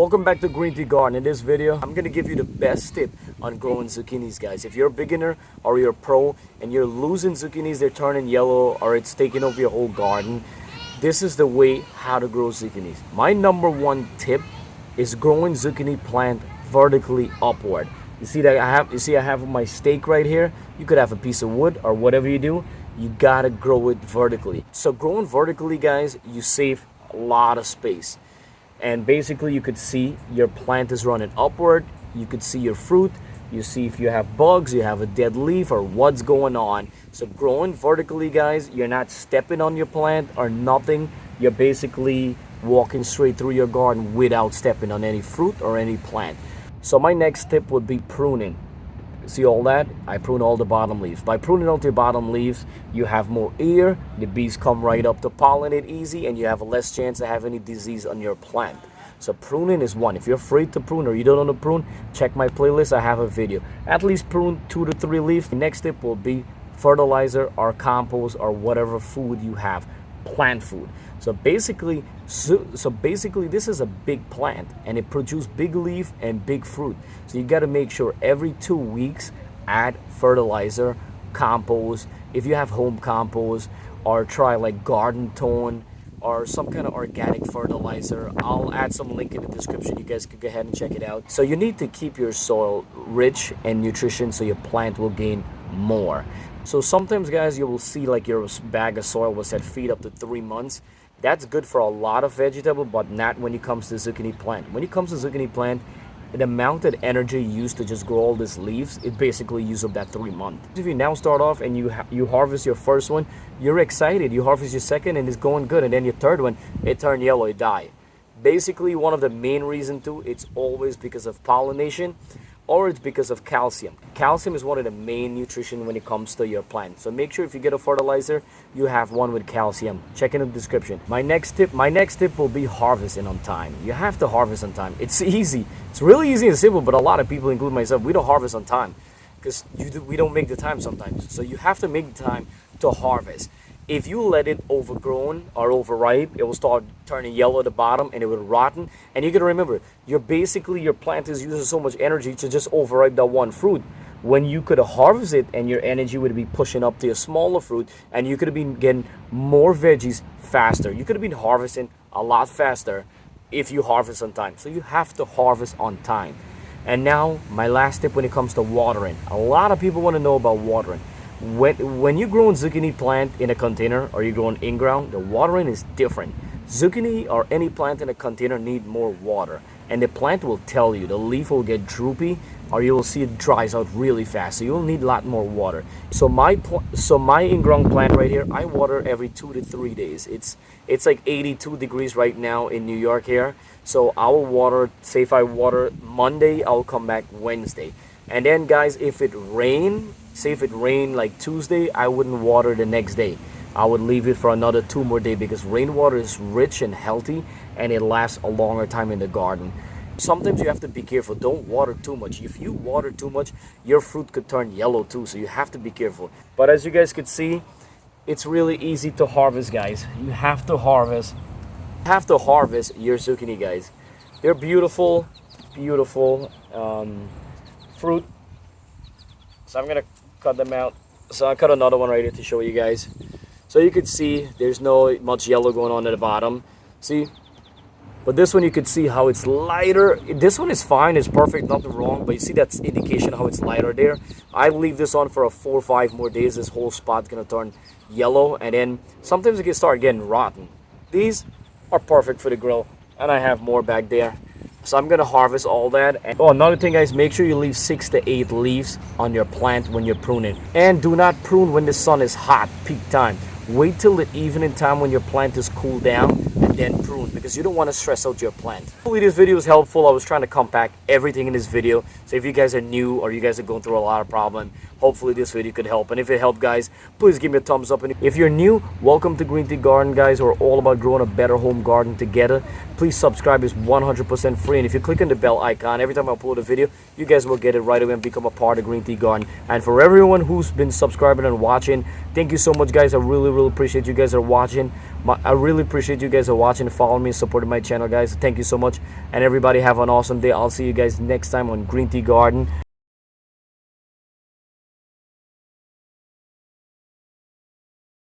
Welcome back to GreenTGarden. In this video, I'm going to give you the best tip on growing zucchinis, guys. If you're a beginner or you're a pro and you're losing zucchinis, they're turning yellow or it's taking over your whole garden, this is the way how to grow zucchinis. My number one tip is growing zucchini plant vertically upward. You see that I have my stake right here. You could have a piece of wood or whatever you do. You gotta grow it vertically. So growing vertically, guys, you save a lot of space. And basically you could see your plant is running upward. You could see your fruit. You see if you have bugs, you have a dead leaf, or what's going on. So growing vertically, guys, you're not stepping on your plant or nothing. You're basically walking straight through your garden without stepping on any fruit or any plant. So my next tip would be pruning. See all that? I prune all the bottom leaves. By pruning all the bottom leaves, you have more air, the bees come right up to pollinate easy, and you have a less chance of having any disease on your plant. So pruning is one. If you're afraid to prune or you don't know to prune, check my playlist. I have a video. At least prune 2 to 3 leaves. The next tip will be fertilizer or compost or whatever food you have, plant food. So basically this is a big plant and it produces big leaf and big fruit. So you got to make sure every 2 weeks add fertilizer, compost, if you have home compost, or try like garden tone or some kind of organic fertilizer. I'll add some link in the description. You guys can go ahead and check it out. So you need to keep your soil rich and nutrition so your plant will gain more. So sometimes, guys, you will see like your bag of soil was at feed up to 3 months. That's good for a lot of vegetable, but not when it comes to zucchini plant. When it comes to zucchini plant, the amount of energy used to just grow all these leaves, it basically uses up that 3 months. If you now start off and you harvest your first one, you're excited. You harvest your second and it's going good, and then your third one, it turned yellow, it died. Basically, one of the main reasons too, it's always because of pollination, or it's because of calcium. Calcium is one of the main nutrition when it comes to your plant. So make sure if you get a fertilizer, you have one with calcium. Check in the description. My next tip will be harvesting on time. You have to harvest on time. It's easy. It's really easy and simple, but a lot of people, including myself, we don't harvest on time because we don't make the time sometimes. So you have to make the time to harvest. If you let it overgrown or overripe, it will start turning yellow at the bottom and it will rotten. And you gotta remember, your plant is using so much energy to just overripe that one fruit. When you could harvest it and your energy would be pushing up to a smaller fruit, and you could have been getting more veggies faster. You could have been harvesting a lot faster if you harvest on time. So you have to harvest on time. And now my last tip when it comes to watering. A lot of people want to know about watering. When you're growing zucchini plant in a container or you're growing in ground, the watering is different. Zucchini or any plant in a container need more water, and the plant will tell you. The leaf will get droopy, or you will see it dries out really fast. So you'll need a lot more water. So my in-ground plant right here, I water every 2 to 3 days. It's like 82 degrees right now in New York here. So I will water. Say if I water Monday, I'll come back Wednesday. And then, guys, if it rain like Tuesday, I wouldn't water the next day. I would leave it for another 2 more days because rainwater is rich and healthy and it lasts a longer time in the garden. Sometimes you have to be careful. Don't water too much. If you water too much, your fruit could turn yellow too, so you have to be careful. But as you guys could see, it's really easy to harvest, guys. You have to harvest your zucchini, guys. They're beautiful fruit. So I'm gonna cut them out. So I cut another one right here to show you guys. So you could see there's no much yellow going on at the bottom. See? But this one you could see how it's lighter. This one is fine, it's perfect, nothing wrong. But you see that's indication how it's lighter there. I leave this on for 4 or 5 more days. This whole spot's gonna turn yellow, and then sometimes it can start getting rotten. These are perfect for the grill, and I have more back there. So I'm gonna harvest all that. And another thing, guys, make sure you leave 6 to 8 leaves on your plant when you're pruning. And do not prune when the sun is hot, peak time. Wait till the evening time when your plant is cooled down and then prune, because you don't want to stress out your plant. Hopefully this video was helpful. I was trying to compact everything in this video. So if you guys are new or you guys are going through a lot of problem, hopefully this video could help. And if it helped, guys, please give me a thumbs up. And if you're new, welcome to GreenTGarden, guys. We're all about growing a better home garden together. Please subscribe. It's 100% free. And if you click on the bell icon, every time I upload a video, you guys will get it right away and become a part of GreenTGarden. And for everyone who's been subscribing and watching, thank you so much, guys. I really appreciate you guys are watching. I really appreciate you guys are watching, following me, supporting my channel, guys. Thank you so much, and everybody have an awesome day. I'll see you guys next time on Green Tea Garden.